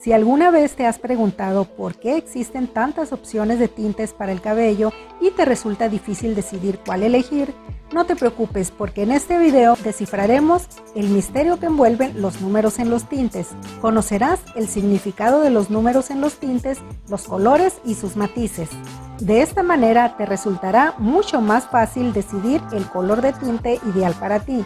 Si alguna vez te has preguntado por qué existen tantas opciones de tintes para el cabello y te resulta difícil decidir cuál elegir, no te preocupes porque en este video descifraremos el misterio que envuelven los números en los tintes. Conocerás el significado de los números en los tintes, los colores y sus matices. De esta manera te resultará mucho más fácil decidir el color de tinte ideal para ti.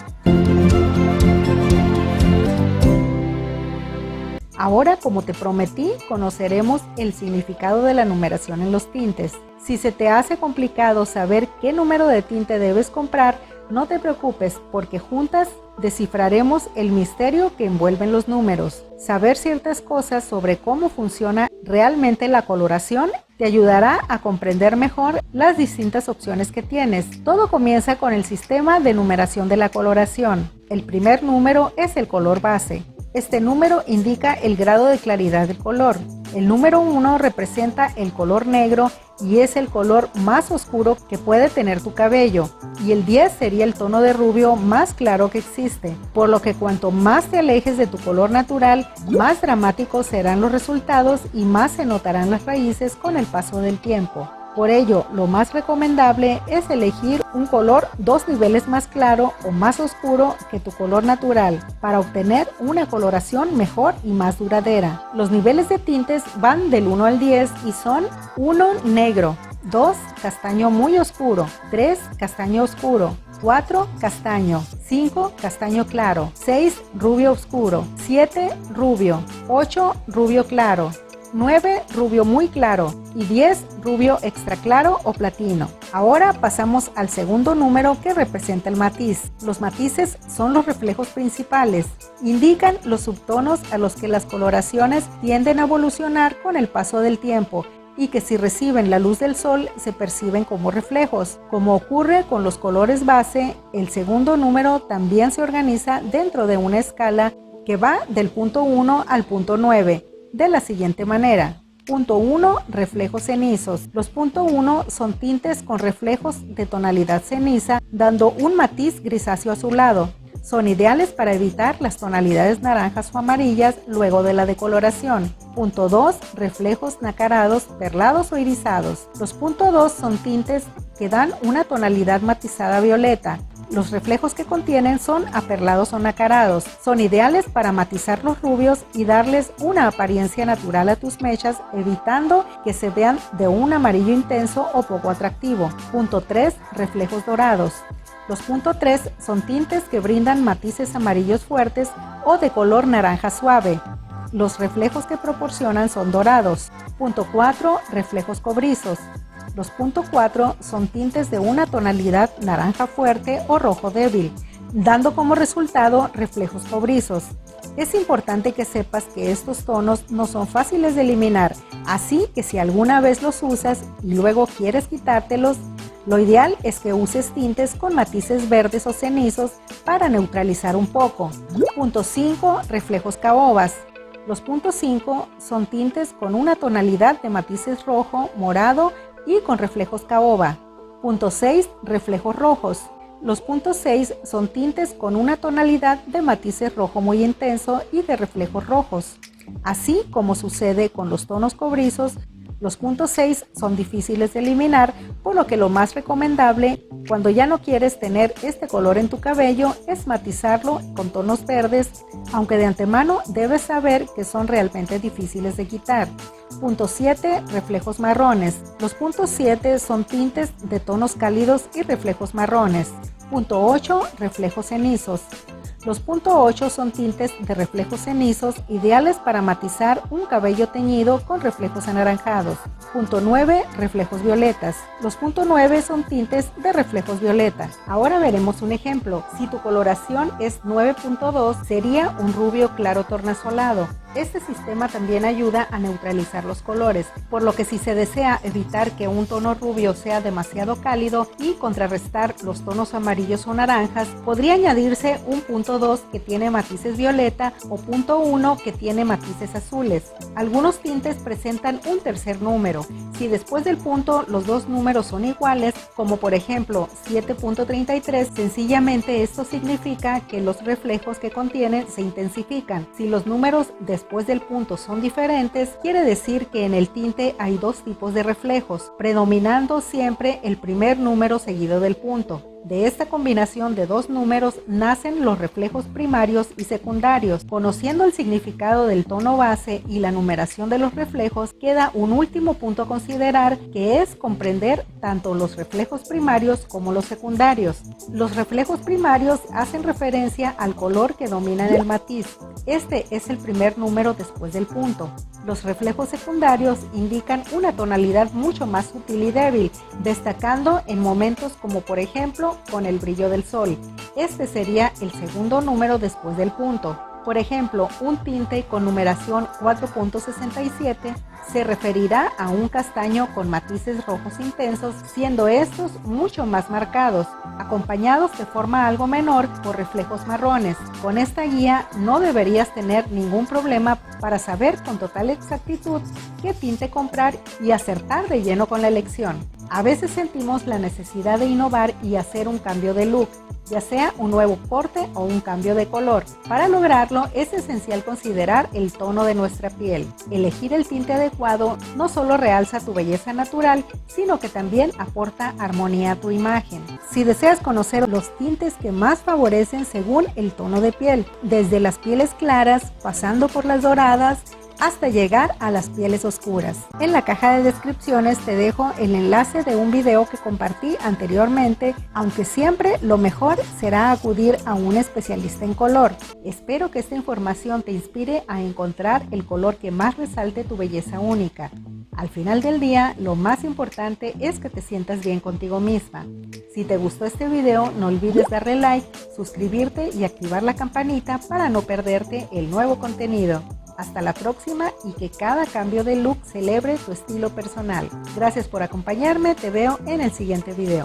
Ahora, como te prometí, conoceremos el significado de la numeración en los tintes. Si se te hace complicado saber qué número de tinte debes comprar, no te preocupes porque juntas descifraremos el misterio que envuelven los números. Saber ciertas cosas sobre cómo funciona realmente la coloración te ayudará a comprender mejor las distintas opciones que tienes. Todo comienza con el sistema de numeración de la coloración. El primer número es el color base. Este número indica el grado de claridad del color. El número 1 representa el color negro y es el color más oscuro que puede tener tu cabello. Y el 10 sería el tono de rubio más claro que existe. Por lo que cuanto más te alejes de tu color natural, más dramáticos serán los resultados y más se notarán las raíces con el paso del tiempo. Por ello, lo más recomendable es elegir un color 2 niveles más claro o más oscuro que tu color natural para obtener una coloración mejor y más duradera. Los niveles de tintes van del 1 al 10 y son 1 negro, 2 castaño muy oscuro, 3 castaño oscuro, 4 castaño, 5 castaño claro, 6 rubio oscuro, 7 rubio, 8 rubio claro, 9 rubio muy claro y 10 rubio extra claro o platino. Ahora pasamos al segundo número que representa el matiz. Los matices son los reflejos principales. Indican los subtonos a los que las coloraciones tienden a evolucionar con el paso del tiempo y que si reciben la luz del sol se perciben como reflejos. Como ocurre con los colores base, el segundo número también se organiza dentro de una escala que va del punto 1 al punto 9. De la siguiente manera. Punto 1, reflejos cenizos. Los punto 1 son tintes con reflejos de tonalidad ceniza, dando un matiz grisáceo azulado. Son ideales para evitar las tonalidades naranjas o amarillas luego de la decoloración. Punto 2, reflejos nacarados, perlados o irisados. Los punto 2 son tintes que dan una tonalidad matizada violeta. Los reflejos que contienen son aperlados o nacarados. Son ideales para matizar los rubios y darles una apariencia natural a tus mechas, evitando que se vean de un amarillo intenso o poco atractivo. Punto 3, reflejos dorados. Los punto 3 son tintes que brindan matices amarillos fuertes o de color naranja suave. Los reflejos que proporcionan son dorados. Punto 4, reflejos cobrizos. Los punto 4 son tintes de una tonalidad naranja fuerte o rojo débil, dando como resultado reflejos cobrizos. Es importante que sepas que estos tonos no son fáciles de eliminar, así que si alguna vez los usas y luego quieres quitártelos, lo ideal es que uses tintes con matices verdes o cenizos para neutralizar un poco. Punto 5, reflejos caobas. Los punto 5 son tintes con una tonalidad de matices rojo, morado y con reflejos caoba. Punto 6, reflejos rojos. Los puntos 6 son tintes con una tonalidad de matices rojo muy intenso y de reflejos rojos. Así como sucede con los tonos cobrizos, los puntos 6 son difíciles de eliminar, por lo que lo más recomendable cuando ya no quieres tener este color en tu cabello es matizarlo con tonos verdes, aunque de antemano debes saber que son realmente difíciles de quitar. Punto 7, reflejos marrones. Los puntos 7 son tintes de tonos cálidos y reflejos marrones. Punto 8, reflejos cenizos. Los punto 8 son tintes de reflejos cenizos ideales para matizar un cabello teñido con reflejos anaranjados. Punto 9, reflejos violetas. Los punto 9 son tintes de reflejos violeta. Ahora veremos un ejemplo. Si tu coloración es 9.2, sería un rubio claro tornasolado. Este sistema también ayuda a neutralizar los colores, por lo que si se desea evitar que un tono rubio sea demasiado cálido y contrarrestar los tonos amarillos o naranjas, podría añadirse un punto 2 que tiene matices violeta o punto 1 que tiene matices azules. Algunos tintes presentan un tercer número. Si después del punto los dos números son iguales, como por ejemplo 7.33, sencillamente esto significa que los reflejos que contienen se intensifican. Si los números después del punto son diferentes, quiere decir que en el tinte hay dos tipos de reflejos, predominando siempre el primer número seguido del punto. De esta combinación de dos números nacen los reflejos primarios y secundarios. Conociendo el significado del tono base y la numeración de los reflejos, queda un último punto a considerar, que es comprender tanto los reflejos primarios como los secundarios. Los reflejos primarios hacen referencia al color que domina en el matiz. Este es el primer número después del punto. Los reflejos secundarios indican una tonalidad mucho más sutil y débil, destacando en momentos como por ejemplo con el brillo del sol. Este sería el segundo número después del punto. Por ejemplo, un tinte con numeración 4.67 se referirá a un castaño con matices rojos intensos, siendo estos mucho más marcados, acompañados de forma algo menor por reflejos marrones. Con esta guía no deberías tener ningún problema para saber con total exactitud qué tinte comprar y acertar de lleno con la elección. A veces sentimos la necesidad de innovar y hacer un cambio de look, ya sea un nuevo corte o un cambio de color. Para lograrlo es esencial considerar el tono de nuestra piel. Elegir el tinte adecuado no solo realza tu belleza natural, sino que también aporta armonía a tu imagen. Si deseas conocer los tintes que más favorecen según el tono de piel, desde las pieles claras, pasando por las doradas, hasta llegar a las pieles oscuras. En la caja de descripciones te dejo el enlace de un video que compartí anteriormente, aunque siempre lo mejor será acudir a un especialista en color. Espero que esta información te inspire a encontrar el color que más resalte tu belleza única. Al final del día, lo más importante es que te sientas bien contigo misma. Si te gustó este video, no olvides darle like, suscribirte y activar la campanita para no perderte el nuevo contenido. Hasta la próxima y que cada cambio de look celebre tu estilo personal. Gracias por acompañarme, te veo en el siguiente video.